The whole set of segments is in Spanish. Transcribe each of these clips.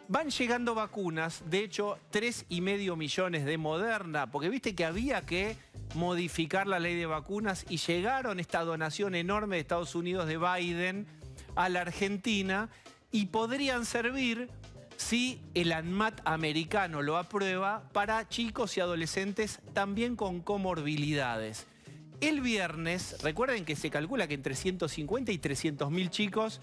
Van llegando vacunas, de hecho 3,5 millones de Moderna, porque viste que había que modificar la ley de vacunas y llegaron esta donación enorme de Estados Unidos de Biden a la Argentina y podrían servir, si el ANMAT americano lo aprueba, para chicos y adolescentes también con comorbilidades. El viernes, recuerden que se calcula que entre 150 y 300.000 chicos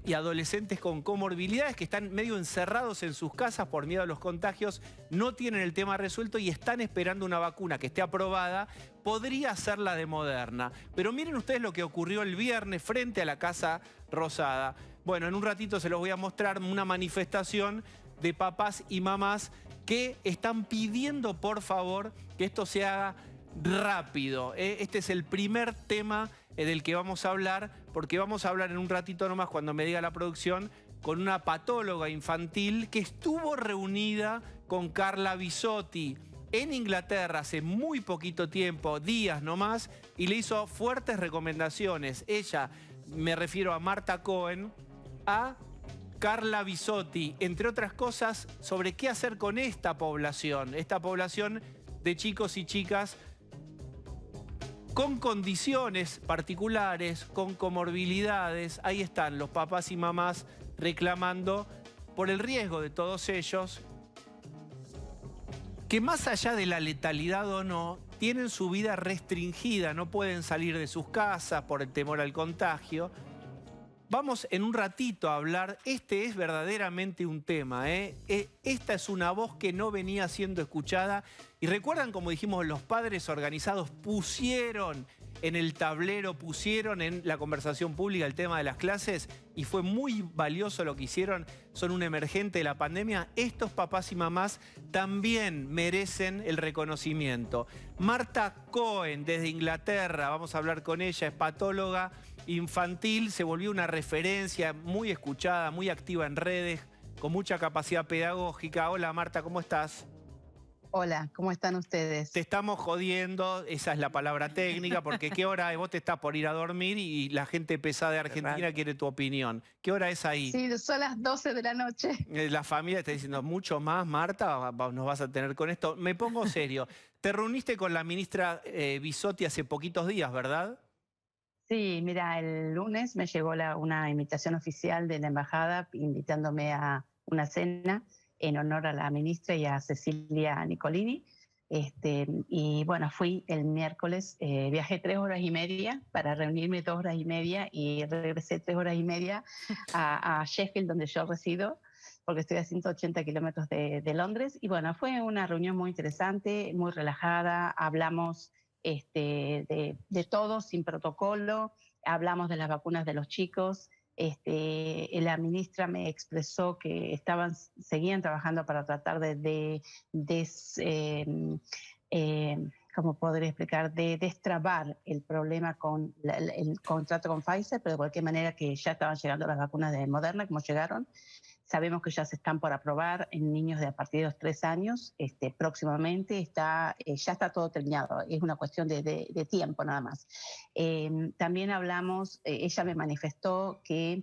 y adolescentes con comorbilidades que están medio encerrados en sus casas por miedo a los contagios, no tienen el tema resuelto y están esperando una vacuna que esté aprobada. Podría ser la de Moderna. Pero miren ustedes lo que ocurrió el viernes frente a la Casa Rosada. Bueno, en un ratito se los voy a mostrar una manifestación de papás y mamás que están pidiendo, por favor, que esto se haga rápido. Este es el primer tema del que vamos a hablar, porque vamos a hablar en un ratito nomás, cuando me diga la producción, con una patóloga infantil que estuvo reunida con Carla Bisotti en Inglaterra hace muy poquito tiempo, días nomás, y le hizo fuertes recomendaciones. Ella, me refiero a Marta Cohen, a Carla Bisotti, entre otras cosas, sobre qué hacer con esta población de chicos y chicas con condiciones particulares, con comorbilidades. Ahí están los papás y mamás reclamando por el riesgo de todos ellos, que más allá de la letalidad o no, tienen su vida restringida, no pueden salir de sus casas por el temor al contagio. Vamos en un ratito a hablar, este es verdaderamente un tema, esta es una voz que no venía siendo escuchada. Y recuerdan, como dijimos, los padres organizados pusieron en el tablero, pusieron en la conversación pública el tema de las clases y fue muy valioso lo que hicieron. Son un emergente de la pandemia. Estos papás y mamás también merecen el reconocimiento. Marta Cohen, desde Inglaterra, vamos a hablar con ella, es patóloga infantil, se volvió una referencia muy escuchada, muy activa en redes, con mucha capacidad pedagógica. Hola Marta, ¿cómo estás? Hola, ¿cómo están ustedes? Te estamos jodiendo, esa es la palabra técnica, porque ¿qué hora es? Vos te estás por ir a dormir y la gente pesada de Argentina quiere tu opinión. ¿Qué hora es ahí? Sí, son las 12 de la noche. La familia está diciendo, mucho más, Marta, nos vas a tener con esto. Me pongo serio. Te reuniste con la ministra Bisotti hace poquitos días, ¿verdad? Sí, mira, el lunes me llegó una invitación oficial de la embajada invitándome a una cena en honor a la ministra y a Cecilia Nicolini. Y bueno, fui el miércoles, viajé 3 horas y media para reunirme 2 horas y media y regresé 3 horas y media a Sheffield, donde yo resido, porque estoy a 180 kilómetros de Londres. Y bueno, fue una reunión muy interesante, muy relajada, hablamos de todo, sin protocolo, hablamos de las vacunas de los chicos. La ministra me expresó que seguían trabajando para tratar ¿cómo podría explicar? De destrabar el problema con el contrato con Pfizer, pero de cualquier manera que ya estaban llegando las vacunas de Moderna, como llegaron. Sabemos que ya se están por aprobar en niños de a partir de los 3 años. Próximamente ya está todo terminado. Es una cuestión de tiempo nada más. También hablamos, ella me manifestó que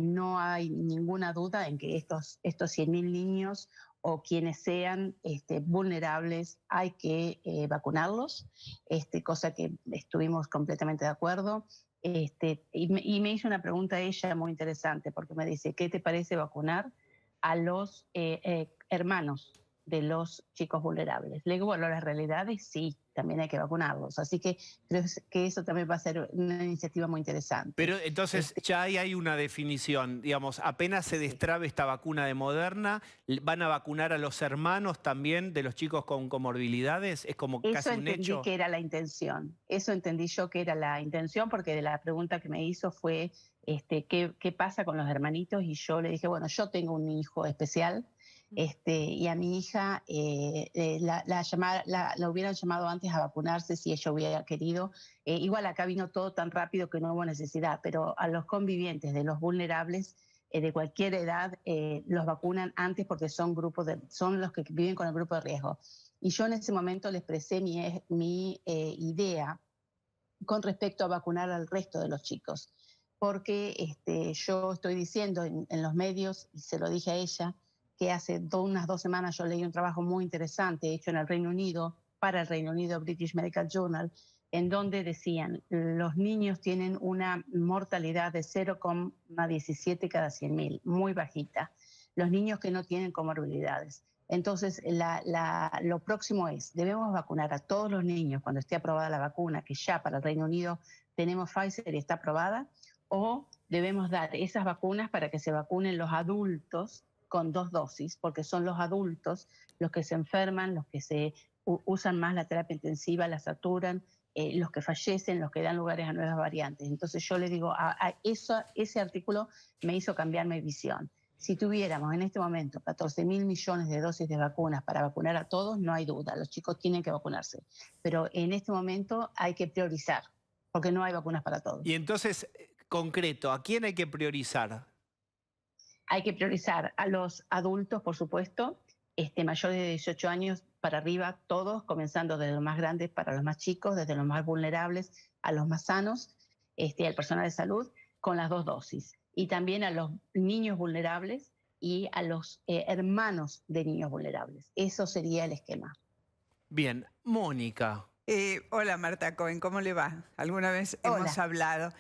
no hay ninguna duda en que estos 100.000 niños o quienes sean vulnerables hay que vacunarlos, cosa que estuvimos completamente de acuerdo. Y me hizo una pregunta ella muy interesante, porque me dice, ¿qué te parece vacunar a los hermanos de los chicos vulnerables? Le digo, bueno, la realidad es sí, también hay que vacunarlos. Así que creo que eso también va a ser una iniciativa muy interesante. Pero entonces ya hay una definición, digamos, apenas se destrabe esta vacuna de Moderna, ¿van a vacunar a los hermanos también de los chicos con comorbilidades? ¿Es como casi un hecho? Eso entendí que era la intención. Eso entendí yo que era la intención, porque de la pregunta que me hizo fue ¿qué pasa con los hermanitos? Y yo le dije, bueno, yo tengo un hijo especial, y a mi hija la hubieran llamado antes a vacunarse si ella hubiera querido. Igual acá vino todo tan rápido que no hubo necesidad, pero a los convivientes de los vulnerables de cualquier edad los vacunan antes, porque son los que viven con el grupo de riesgo. Y yo en ese momento le expresé mi idea con respecto a vacunar al resto de los chicos, porque yo estoy diciendo en los medios, y se lo dije a ella, que hace unas 2 semanas yo leí un trabajo muy interesante hecho en el Reino Unido, para el Reino Unido, British Medical Journal, en donde decían los niños tienen una mortalidad de 0,17 cada 100.000, muy bajita. Los niños que no tienen comorbilidades. Entonces, lo próximo es, debemos vacunar a todos los niños cuando esté aprobada la vacuna, que ya para el Reino Unido tenemos Pfizer y está aprobada, o debemos dar esas vacunas para que se vacunen los adultos con 2 dosis, porque son los adultos los que se enferman, los que se usan más la terapia intensiva, la saturan, los que fallecen, los que dan lugares a nuevas variantes. Entonces yo le digo, ese artículo me hizo cambiar mi visión. Si tuviéramos en este momento 14.000 millones de dosis de vacunas para vacunar a todos, no hay duda, los chicos tienen que vacunarse. Pero en este momento hay que priorizar, porque no hay vacunas para todos. Y entonces, concreto, ¿a quién hay que priorizar? Hay que priorizar a los adultos, por supuesto, mayores de 18 años para arriba, todos, comenzando desde los más grandes para los más chicos, desde los más vulnerables a los más sanos, al personal de salud, con las 2 dosis. Y también a los niños vulnerables y a los hermanos de niños vulnerables. Eso sería el esquema. Bien, Mónica. Hola Marta Cohen, ¿cómo le va? Alguna vez Hola. hemos hablado.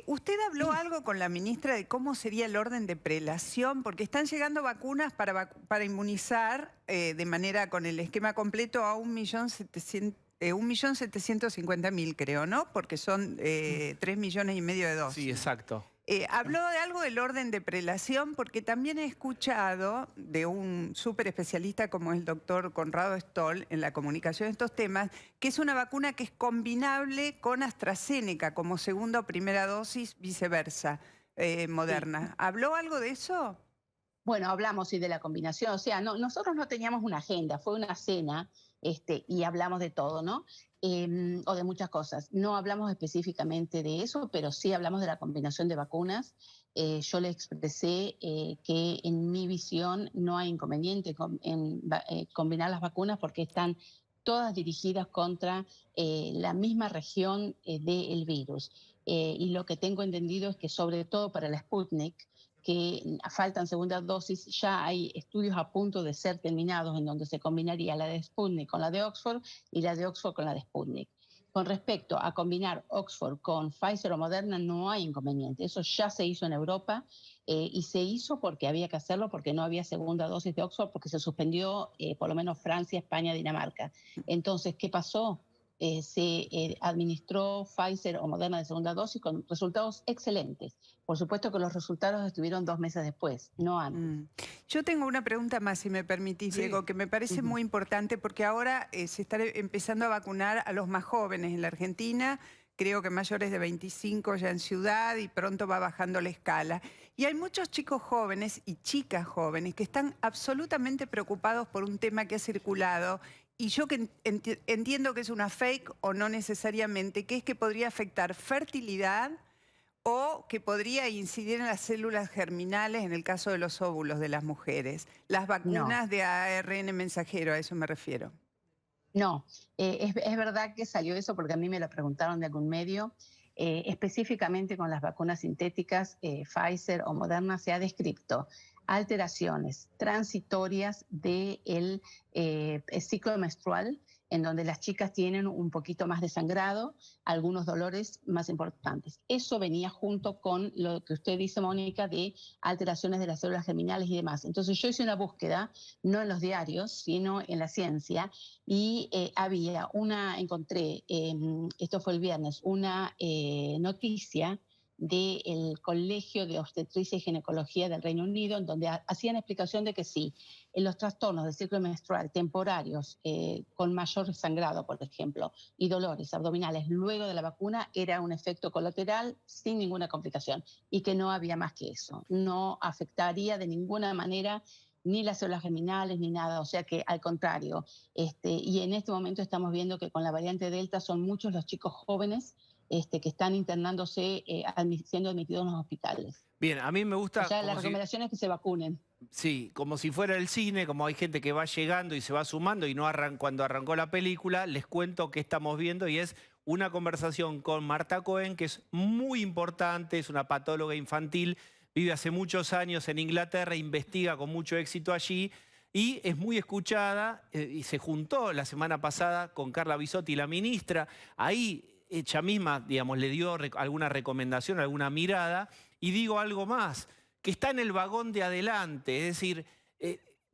¿Usted habló algo con la ministra de cómo sería el orden de prelación? Porque están llegando vacunas para inmunizar de manera con el esquema completo a 1.750.000, creo, ¿no? Porque son 3,5 millones de dosis. Sí, exacto. Habló de algo del orden de prelación, porque también he escuchado de un súper especialista como es el doctor Conrado Stoll en la comunicación de estos temas, que es una vacuna que es combinable con AstraZeneca como segunda o primera dosis, viceversa, Moderna. Sí. ¿Habló algo de eso? Bueno, hablamos sí de la combinación, o sea, nosotros no teníamos una agenda, fue una cena y hablamos de todo, ¿no? O de muchas cosas. No hablamos específicamente de eso, pero sí hablamos de la combinación de vacunas. Yo le expresé que en mi visión no hay inconveniente en combinar las vacunas porque están todas dirigidas contra la misma región del virus. Y lo que tengo entendido es que sobre todo para la Sputnik, que faltan segundas dosis, ya hay estudios a punto de ser terminados en donde se combinaría la de Sputnik con la de Oxford y la de Oxford con la de Sputnik. Con respecto a combinar Oxford con Pfizer o Moderna, no hay inconveniente. Eso ya se hizo en Europa y se hizo porque había que hacerlo, porque no había segunda dosis de Oxford, porque se suspendió por lo menos Francia, España, Dinamarca. Entonces, ¿qué pasó? Se administró Pfizer o Moderna de segunda dosis con resultados excelentes. Por supuesto que los resultados estuvieron 2 meses después, no antes. Yo tengo una pregunta más, si me permitís, Sí. Diego, que me parece muy importante porque ahora se está empezando a vacunar a los más jóvenes en la Argentina, creo que mayores de 25 ya en ciudad y pronto va bajando la escala. Y hay muchos chicos jóvenes y chicas jóvenes que están absolutamente preocupados por un tema que ha circulado y yo que entiendo que es una fake o no necesariamente, que es que podría afectar fertilidad o que podría incidir en las células germinales en el caso de los óvulos de las mujeres. Las vacunas de ARN mensajero, a eso me refiero. No, es verdad que salió eso porque a mí me lo preguntaron de algún medio. Específicamente con las vacunas sintéticas, Pfizer o Moderna, se ha descrito alteraciones transitorias del ciclo menstrual, en donde las chicas tienen un poquito más de sangrado, algunos dolores más importantes. Eso venía junto con lo que usted dice, Mónica, de alteraciones de las células germinales y demás. Entonces yo hice una búsqueda, no en los diarios, sino en la ciencia, y encontré, esto fue el viernes, una noticia del Colegio de Obstetricia y Ginecología del Reino Unido, en donde hacían explicación de que sí, en los trastornos del ciclo menstrual temporarios, con mayor sangrado, por ejemplo, y dolores abdominales luego de la vacuna, era un efecto colateral sin ninguna complicación y que no había más que eso. No afectaría de ninguna manera ni las células germinales ni nada, o sea que al contrario. Y en este momento estamos viendo que con la variante Delta son muchos los chicos jóvenes que están internándose, siendo admitidos en los hospitales. Bien, a mí me gusta... O sea, la recomendación es que se vacunen. Sí, como si fuera el cine, como hay gente que va llegando y se va sumando y no cuando arrancó la película, les cuento qué estamos viendo y es una conversación con Marta Cohen, que es muy importante, es una patóloga infantil, vive hace muchos años en Inglaterra, investiga con mucho éxito allí y es muy escuchada y se juntó la semana pasada con Carla Bisotti, la ministra. Ahí ella misma, digamos, le dio alguna recomendación, alguna mirada. Y digo algo más, que está en el vagón de adelante, es decir,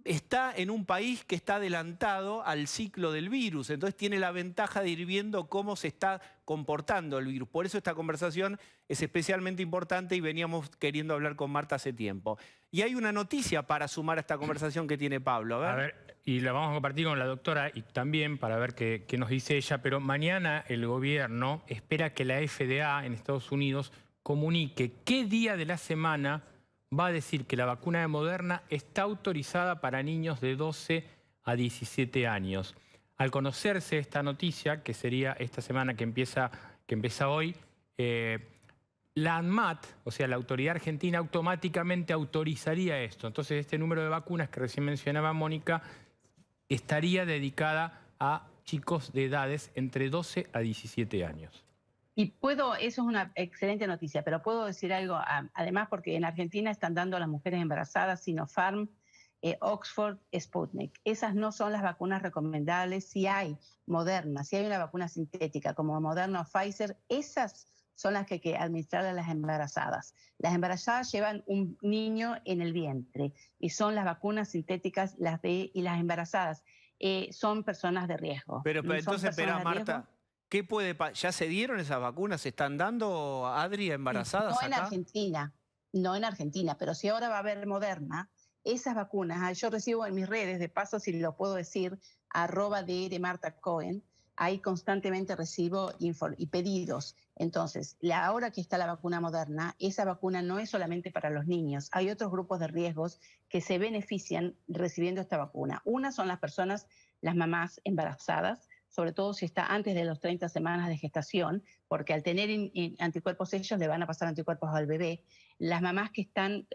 está en un país que está adelantado al ciclo del virus, entonces tiene la ventaja de ir viendo cómo se está comportando el virus. Por eso esta conversación es especialmente importante y veníamos queriendo hablar con Marta hace tiempo. Y hay una noticia para sumar a esta conversación que tiene Pablo. A ver, y la vamos a compartir con la doctora y también para ver qué nos dice ella, pero mañana el gobierno espera que la FDA en Estados Unidos comunique qué día de la semana va a decir que la vacuna de Moderna está autorizada para niños de 12 a 17 años. Al conocerse esta noticia, que sería esta semana que empieza hoy, la ANMAT, o sea, la autoridad argentina, automáticamente autorizaría esto. Entonces, este número de vacunas que recién mencionaba Mónica estaría dedicada a chicos de edades entre 12 a 17 años. Y eso es una excelente noticia, pero puedo decir algo, además, porque en Argentina están dando a las mujeres embarazadas Sinopharm, Oxford, Sputnik. Esas no son las vacunas recomendables. Si hay Moderna, si hay una vacuna sintética como Moderna o Pfizer, esas son las que hay que administrar a las embarazadas. Las embarazadas llevan un niño en el vientre y son las vacunas sintéticas y las embarazadas son personas de riesgo. Pero entonces, espera, Marta, ¿qué puede ¿ya se dieron esas vacunas? ¿Se están dando, Adri, a embarazadas No en acá? Argentina, no en Argentina, pero si ahora va a haber Moderna, esas vacunas, yo recibo en mis redes, de paso si lo puedo decir, @drmartacohen, ahí constantemente recibo y pedidos. Entonces, ahora que está la vacuna Moderna, esa vacuna no es solamente para los niños, hay otros grupos de riesgos que se benefician recibiendo esta vacuna. Una son las personas, las mamás embarazadas, sobre todo si está antes de las 30 semanas de gestación, porque al tener anticuerpos ellos le van a pasar anticuerpos al bebé. Las mamás que están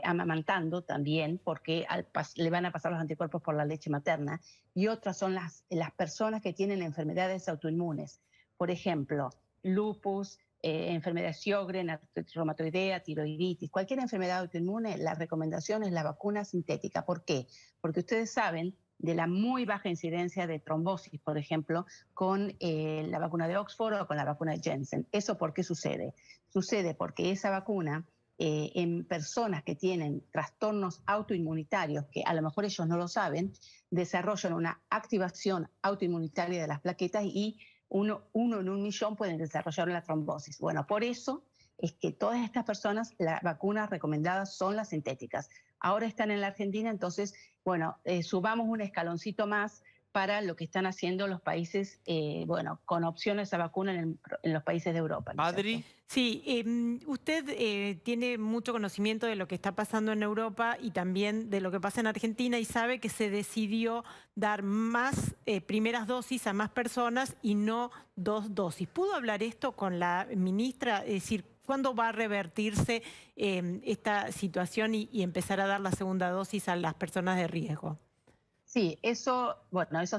amamantando también, porque le van a pasar los anticuerpos por la leche materna. Y otras son las personas que tienen enfermedades autoinmunes. Por ejemplo, lupus, enfermedad de Sjögren, artritis reumatoidea, tiroiditis, cualquier enfermedad autoinmune, la recomendación es la vacuna sintética. ¿Por qué? Porque ustedes saben de la muy baja incidencia de trombosis, por ejemplo, con la vacuna de Oxford o con la vacuna de Janssen. ¿Eso por qué sucede? Sucede porque esa vacuna en personas que tienen trastornos autoinmunitarios, que a lo mejor ellos no lo saben, desarrollan una activación autoinmunitaria de las plaquetas y uno en 1.000.000 pueden desarrollar la trombosis. Bueno, por eso es que todas estas personas, las vacunas recomendadas son las sintéticas. Ahora están en la Argentina, entonces, bueno, subamos un escaloncito más para lo que están haciendo los países, bueno, con opciones a vacuna en los países de Europa, ¿no es Adri. cierto? Sí, usted tiene mucho conocimiento de lo que está pasando en Europa y también de lo que pasa en Argentina y sabe que se decidió dar más primeras dosis a más personas y no 2 dosis. ¿Pudo hablar esto con la ministra? Es decir, ¿cuándo va a revertirse esta situación y empezar a dar la segunda dosis a las personas de riesgo? Sí, eso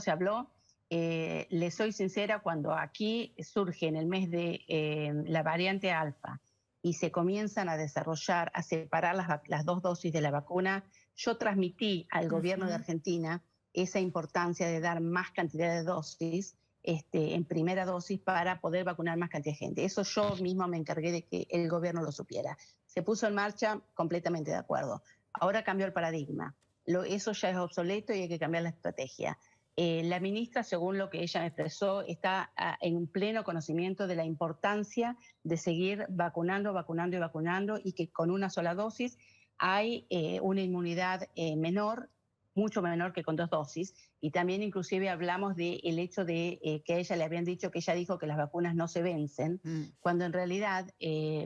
se habló. Le soy sincera, cuando aquí surge en el mes de la variante alfa y se comienzan a desarrollar, a separar las 2 dosis de la vacuna, yo transmití al gobierno de Argentina esa importancia de dar más cantidad de dosis en primera dosis para poder vacunar más cantidad de gente. Eso yo mismo me encargué de que el gobierno lo supiera. Se puso en marcha, completamente de acuerdo. Ahora cambió el paradigma. Eso ya es obsoleto y hay que cambiar la estrategia. La ministra, según lo que ella me expresó, está en un pleno conocimiento de la importancia de seguir vacunando y que con una sola dosis hay una inmunidad menor, mucho menor que con 2 dosis. Y también inclusive hablamos del hecho de que a ella le habían dicho que ella dijo que las vacunas no se vencen, cuando en realidad,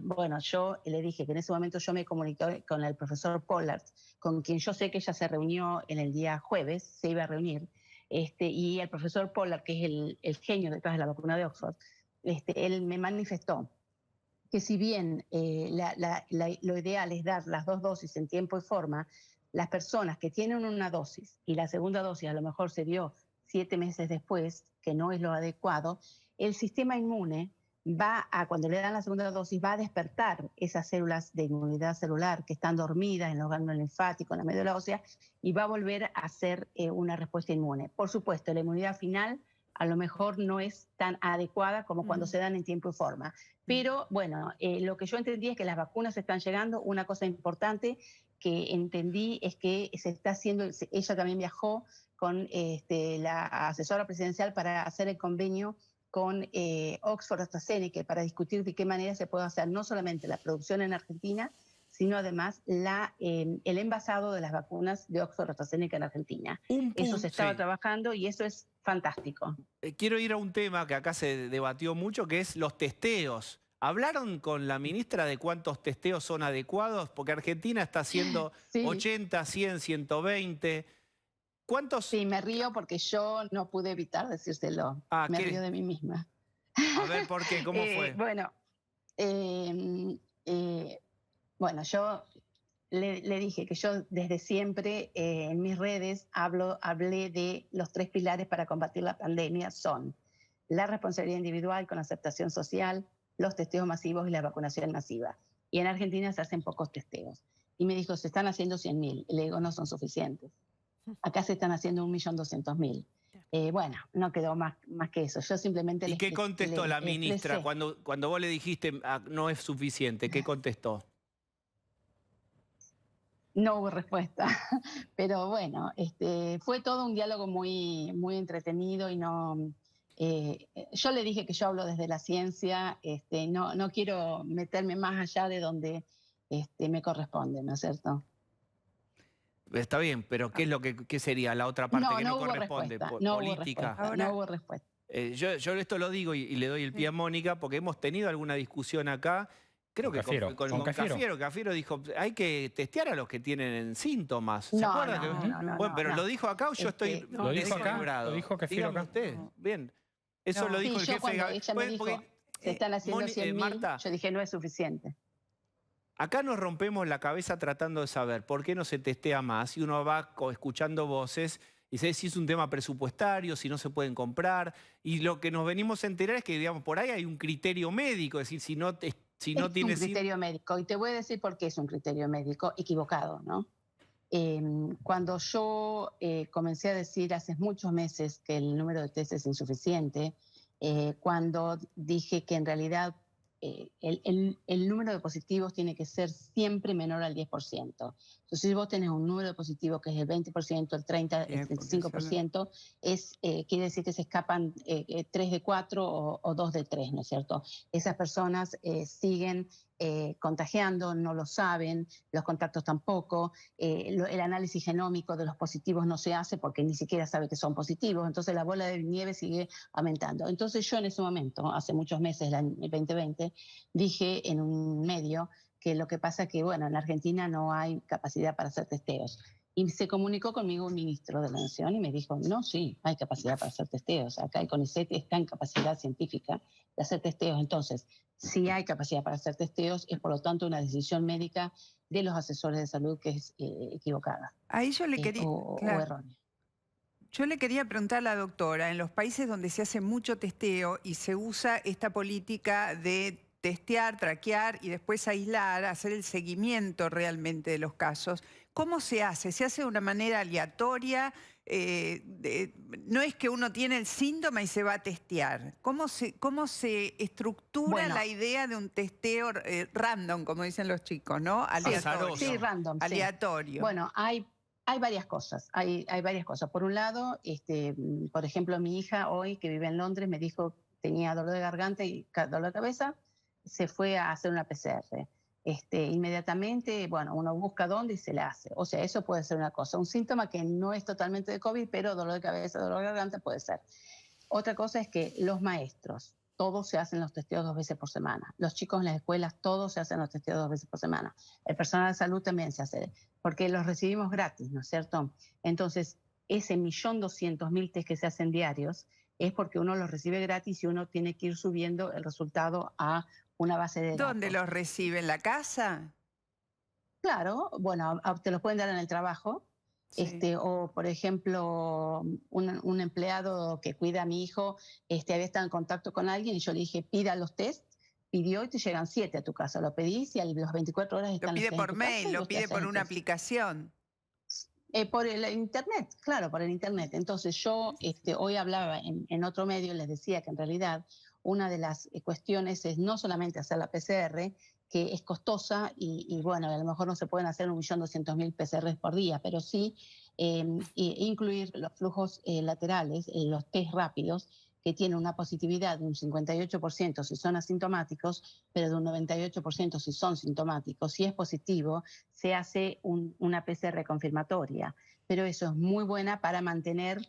bueno, yo le dije que en ese momento yo me comuniqué con el profesor Pollard, con quien yo sé que ella se reunió en el día jueves, se iba a reunir, y el profesor Pollard, que es el genio detrás de la vacuna de Oxford, él me manifestó que si bien lo ideal es dar las 2 dosis en tiempo y forma, las personas que tienen una dosis y la segunda dosis a lo mejor se dio 7 meses después, que no es lo adecuado, el sistema inmune cuando le dan la segunda dosis, va a despertar esas células de inmunidad celular que están dormidas en los ganglios linfáticos, en la médula ósea, y va a volver a hacer una respuesta inmune. Por supuesto, la inmunidad final a lo mejor no es tan adecuada como cuando se dan en tiempo y forma. Pero bueno, lo que yo entendí es que las vacunas están llegando. Una cosa importante que entendí es que se está haciendo, ella también viajó con la asesora presidencial para hacer el convenio con Oxford AstraZeneca para discutir de qué manera se puede hacer no solamente la producción en Argentina, sino además el envasado de las vacunas de Oxford AstraZeneca en Argentina. Eso se estaba trabajando y eso es fantástico. Quiero ir a un tema que acá se debatió mucho, que es los testeos. ¿Hablaron con la ministra de cuántos testeos son adecuados? Porque Argentina está haciendo 80, 100, 120... ¿Cuántos? Sí, me río porque yo no pude evitar decírselo. Me río de mí misma. A ver, ¿por qué? ¿Cómo fue? Bueno, yo le dije que yo desde siempre en mis redes hablé de los 3 pilares para combatir la pandemia. Son la responsabilidad individual con aceptación social, los testeos masivos y la vacunación masiva. Y en Argentina se hacen pocos testeos. Y me dijo, se están haciendo 100.000. Y le digo, no son suficientes. Acá se están haciendo 1.200.000. Bueno, no quedó más que eso. Yo simplemente... ¿Y qué contestó la ministra cuando vos le dijiste no es suficiente? ¿Qué contestó? No hubo respuesta. Pero bueno, fue todo un diálogo muy, muy entretenido y no... yo le dije que yo hablo desde la ciencia, no quiero meterme más allá de donde me corresponde, ¿no es cierto? Está bien, pero ¿qué es lo qué sería la otra parte que no corresponde? ¿Política? No hubo respuesta. Yo esto lo digo y le doy el pie a Mónica porque hemos tenido alguna discusión acá. Creo que con Cafiero. Cafiero dijo, hay que testear a los que tienen síntomas. ¿Se acuerdan? Bueno, pero ¿lo dijo acá o yo estoy desequilibrado? Lo dijo Cafiero acá. Usted. Bien. Eso lo dijo el jefe de gabinete. Ella me dijo, se están haciendo 100.000, yo dije, no es suficiente. Acá nos rompemos la cabeza tratando de saber por qué no se testea más y uno va escuchando voces y sé si es un tema presupuestario, si no se pueden comprar. Y lo que nos venimos a enterar es que, digamos, por ahí hay un criterio médico, es decir, si no tienes... un criterio médico, y te voy a decir por qué es un criterio médico equivocado, ¿no? Cuando yo comencé a decir hace muchos meses que el número de test es insuficiente, cuando dije que en realidad el número de positivos tiene que ser siempre menor al 10%. Entonces, si vos tenés un número de positivos que es el 20%, el 30%, el 35%, quiere decir que se escapan 3 de 4 o 2 de 3, ¿no es cierto? Esas personas siguen contagiando, no lo saben, los contactos tampoco, el análisis genómico de los positivos no se hace porque ni siquiera sabe que son positivos, entonces la bola de nieve sigue aumentando. Entonces yo en ese momento, hace muchos meses, el 2020, dije en un medio que lo que pasa es que, bueno, en Argentina no hay capacidad para hacer testeos. Y se comunicó conmigo un ministro de la Nación y me dijo, no, sí, hay capacidad para hacer testeos. Acá el CONICET está en capacidad científica de hacer testeos. Entonces, si hay capacidad para hacer testeos, es por lo tanto una decisión médica de los asesores de salud que es equivocada. Ahí yo le quería... o errónea. Yo le quería preguntar a la doctora, en los países donde se hace mucho testeo y se usa esta política de testear, traquear y después aislar, hacer el seguimiento realmente de los casos, ¿cómo se hace? ¿Se hace de una manera aleatoria? No es que uno tiene el síntoma y se va a testear. ¿Cómo se estructura la idea de un testeo random, como dicen los chicos, ¿no? Aleatorio. Sí, random. Aleatorio. Sí. Bueno, hay varias cosas. Hay varias cosas. Por un lado, por ejemplo, mi hija hoy, que vive en Londres, me dijo que tenía dolor de garganta y dolor de cabeza, se fue a hacer una PCR. Inmediatamente, bueno, uno busca dónde y se le hace. O sea, eso puede ser una cosa. Un síntoma que no es totalmente de COVID, pero dolor de cabeza, dolor de garganta puede ser. Otra cosa es que los maestros, todos se hacen los testeos 2 veces por semana. Los chicos en las escuelas, todos se hacen los testeos 2 veces por semana. El personal de salud también se hace, porque los recibimos gratis, ¿no es cierto? Entonces, ese 1.200.000 test que se hacen diarios es porque uno los recibe gratis y uno tiene que ir subiendo el resultado a una base de datos. ¿Dónde los recibe? ¿En la casa? Claro, bueno, te los pueden dar en el trabajo. Sí. O, por ejemplo, un empleado que cuida a mi hijo había estado en contacto con alguien y yo le dije, pida los test, pidió y te llegan 7 a tu casa. Lo pedís y a las 24 horas Lo están los pide test en por tu casa mail, y lo vos te pide haces por el una test. aplicación. Por el internet, claro, por el internet. Entonces yo hoy hablaba en otro medio y les decía que en realidad una de las cuestiones es no solamente hacer la PCR, que es costosa y bueno, a lo mejor no se pueden hacer 1.200.000 PCRs por día, pero sí incluir los flujos laterales, los test rápidos, que tienen una positividad de un 58% si son asintomáticos, pero de un 98% si son sintomáticos. Si es positivo, se hace una PCR confirmatoria, pero eso es muy buena para mantener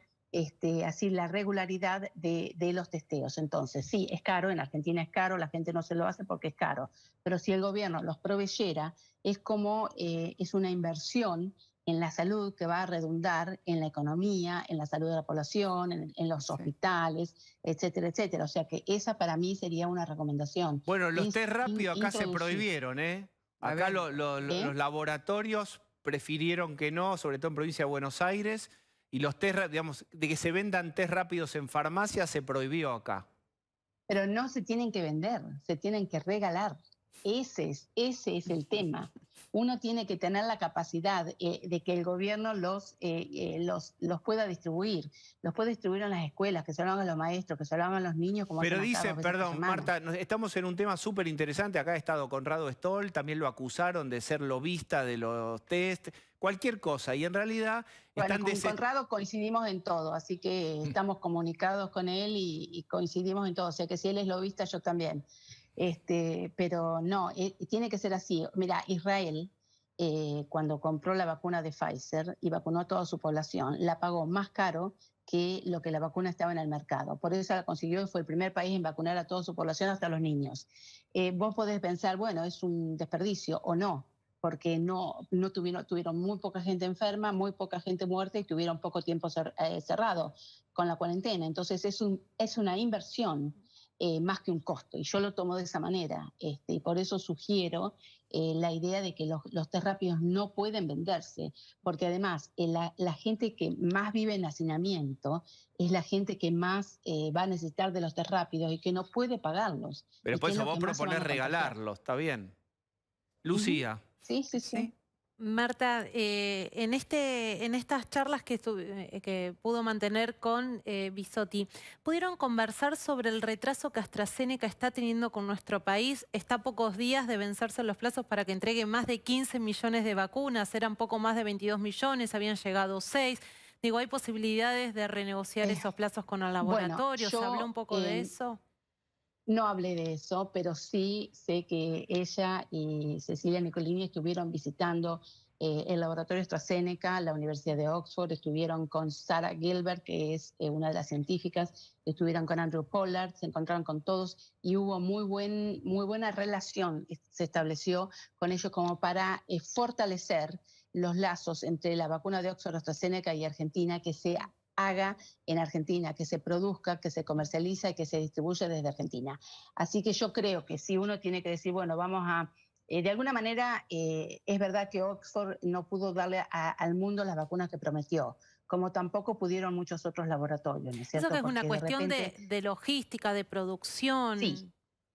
así la regularidad de los testeos. Entonces, sí, es caro, en Argentina es caro, la gente no se lo hace porque es caro, pero si el gobierno los proveyera, es como es una inversión en la salud que va a redundar en la economía, en la salud de la población, en los Sí. hospitales, etcétera, etcétera. O sea que esa para mí sería una recomendación. Bueno, los test rápidos acá se Introducir. prohibieron, ¿eh? A Acá ver, los laboratorios prefirieron que no, sobre todo en provincia de Buenos Aires, y los test, digamos, de que se vendan test rápidos en farmacia se prohibió acá. Pero no se tienen que vender, se tienen que regalar. Ese es el tema. Uno tiene que tener la capacidad de que el gobierno los pueda distribuir. Los puede distribuir en las escuelas, que se lo hagan los maestros, que se lo hagan los niños, como Pero hacen acá dice, 2 veces por perdón, semana. Marta, estamos en un tema súper interesante. Acá ha estado Conrado Stoll, también lo acusaron de ser lobista de los test, cualquier cosa. Y en realidad Bueno, están con Conrado coincidimos en todo, así que estamos comunicados con él y coincidimos en todo. O sea que si él es lobista, yo también. Pero no, tiene que ser así. Mira, Israel, cuando compró la vacuna de Pfizer y vacunó a toda su población, la pagó más caro que lo que la vacuna estaba en el mercado. Por eso la consiguió y fue el primer país en vacunar a toda su población, hasta los niños. Vos podés pensar, bueno, es un desperdicio o no, porque no tuvieron muy poca gente enferma, muy poca gente muerta y tuvieron poco tiempo cerrado con la cuarentena. Entonces es una inversión más que un costo, y yo lo tomo de esa manera. Y por eso sugiero la idea de que los test rápidos no pueden venderse, porque además la gente que más vive en hacinamiento es la gente que más va a necesitar de los test rápidos y que no puede pagarlos. Pero y por que es eso lo vos que más se van proponés a contagiar. regalarlos, está bien. Ujú. Lucía. Sí, sí, sí. sí. Marta, en estas charlas que pudo mantener con Bisotti, ¿pudieron conversar sobre el retraso que AstraZeneca está teniendo con nuestro país? Está a pocos días de vencerse los plazos para que entregue más de 15 millones de vacunas, eran poco más de 22 millones, habían llegado 6. Digo, ¿hay posibilidades de renegociar esos plazos con el laboratorio? ¿Se habló un poco de eso? No hablé de eso, pero sí sé que ella y Cecilia Nicolini estuvieron visitando el laboratorio AstraZeneca, la Universidad de Oxford, estuvieron con Sarah Gilbert, que es una de las científicas, estuvieron con Andrew Pollard, se encontraron con todos y hubo muy buena relación, se estableció con ellos como para fortalecer los lazos entre la vacuna de Oxford, AstraZeneca y Argentina, que se haga en Argentina, que se produzca, que se comercializa y que se distribuye desde Argentina. Así que yo creo que si uno tiene que decir, bueno, vamos a... de alguna manera, es verdad que Oxford no pudo darle al mundo las vacunas que prometió, como tampoco pudieron muchos otros laboratorios, ¿no es cierto? Eso que es una Porque cuestión repente, de logística, de producción. sí.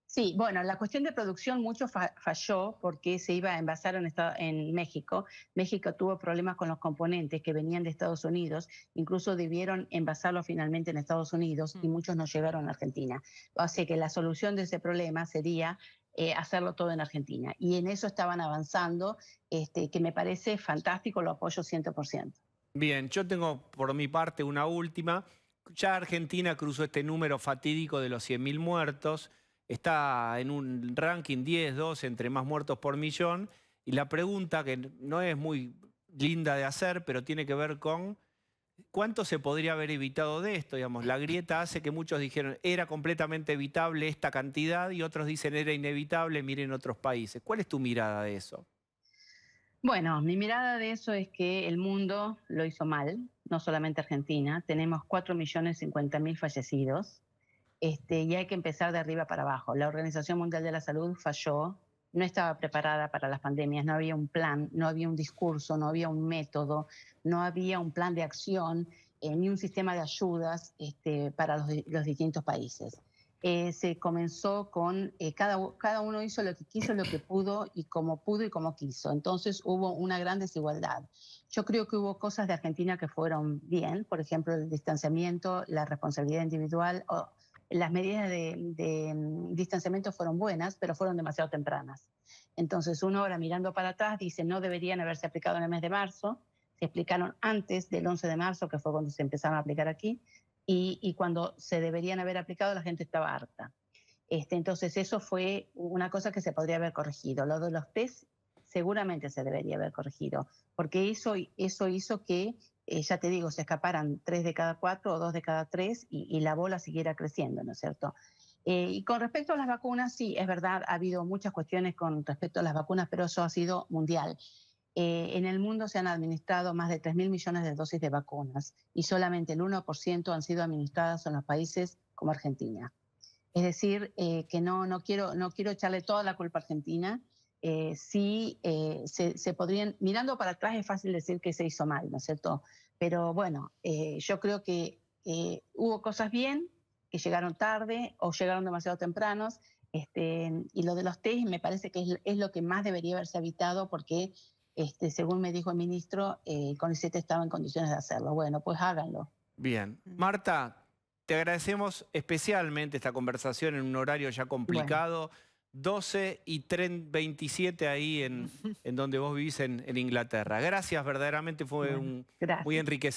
Sí, bueno, la cuestión de producción mucho falló porque se iba a envasar en México. México tuvo problemas con los componentes que venían de Estados Unidos, incluso debieron envasarlo finalmente en Estados Unidos y muchos no llegaron a Argentina. Así que la solución de ese problema sería hacerlo todo en Argentina. Y en eso estaban avanzando, que me parece fantástico, lo apoyo 100%. Bien, yo tengo por mi parte una última. Ya Argentina cruzó este número fatídico de los 100.000 muertos. Está en un ranking 10, 12 entre más muertos por millón. Y la pregunta, que no es muy linda de hacer, pero tiene que ver con cuánto se podría haber evitado de esto. Digamos, la grieta hace que muchos dijeron era completamente evitable esta cantidad y otros dicen era inevitable, miren otros países. ¿Cuál es tu mirada de eso? Bueno, mi mirada de eso es que el mundo lo hizo mal, no solamente Argentina. Tenemos 4.050.000 fallecidos. Y hay que empezar de arriba para abajo. La Organización Mundial de la Salud falló no estaba preparada para las pandemias, no había un plan, no había un discurso, no había un método, no había un plan de acción, ni un sistema de ayudas para los distintos países. Se comenzó con, cada uno hizo lo que quiso, lo que pudo y como quiso. Entonces hubo una gran desigualdad. Yo creo que hubo cosas de Argentina que fueron bien, por ejemplo, el distanciamiento, la responsabilidad individual, las medidas de distanciamiento fueron buenas, pero fueron demasiado tempranas. Entonces uno ahora mirando para atrás dice no deberían haberse aplicado en el mes de marzo, se aplicaron antes del 11 de marzo, que fue cuando se empezaron a aplicar aquí, y cuando se deberían haber aplicado la gente estaba harta. Entonces eso fue una cosa que se podría haber corregido. Lo de los test seguramente se debería haber corregido, porque eso hizo que, ya te digo, se escaparan 3 de cada 4 o 2 de cada 3 y la bola siguiera creciendo, ¿no es cierto? Y con respecto a las vacunas, sí, es verdad, ha habido muchas cuestiones con respecto a las vacunas, pero eso ha sido mundial. En el mundo se han administrado más de 3.000 millones de dosis de vacunas y solamente el 1% han sido administradas en los países como Argentina. Es decir, que no quiero echarle toda la culpa a Argentina. Sí, se podrían, mirando para atrás es fácil decir que se hizo mal, ¿no es cierto? Pero bueno, yo creo que hubo cosas bien, que llegaron tarde o llegaron demasiado tempranos, y lo de los test me parece que es lo que más debería haberse evitado porque, según me dijo el ministro, el CONICET estaba en condiciones de hacerlo. Bueno, pues háganlo. Bien. Marta, te agradecemos especialmente esta conversación en un horario ya complicado. Bueno. 12:27 ahí en donde vos vivís en Inglaterra. Gracias, verdaderamente fue muy enriquecedor.